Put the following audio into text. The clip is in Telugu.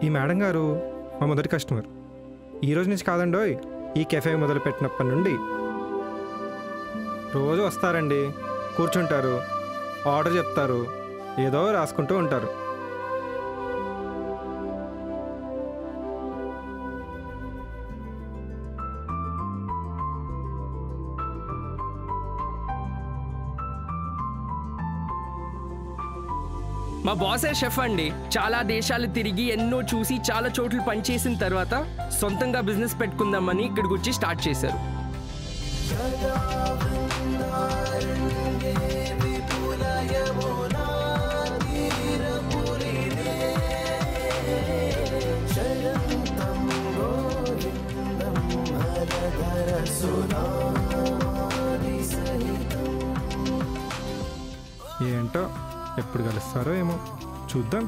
ఈ మేడం గారు మా మొదటి కస్టమర్. ఈ రోజు నుంచి కాదండోయ్, ఈ కెఫే మొదలుపెట్టినప్పటి నుండి రోజు వస్తారండి, కూర్చుంటారు, ఆర్డర్ చెప్తారు, ఏదో రాసుకుంటూ ఉంటారు. మా బాసే షెఫ్ అండి. చాలా దేశాలు తిరిగి ఎన్నో చూసి చాలా చోట్ల పనిచేసిన తర్వాత సొంతంగా బిజినెస్ పెట్టుకుందామని ఇక్కడికి వచ్చి స్టార్ట్ చేశారు. ఏంటో ఎప్పుడు కలుస్తారో ఏమో చూద్దాం.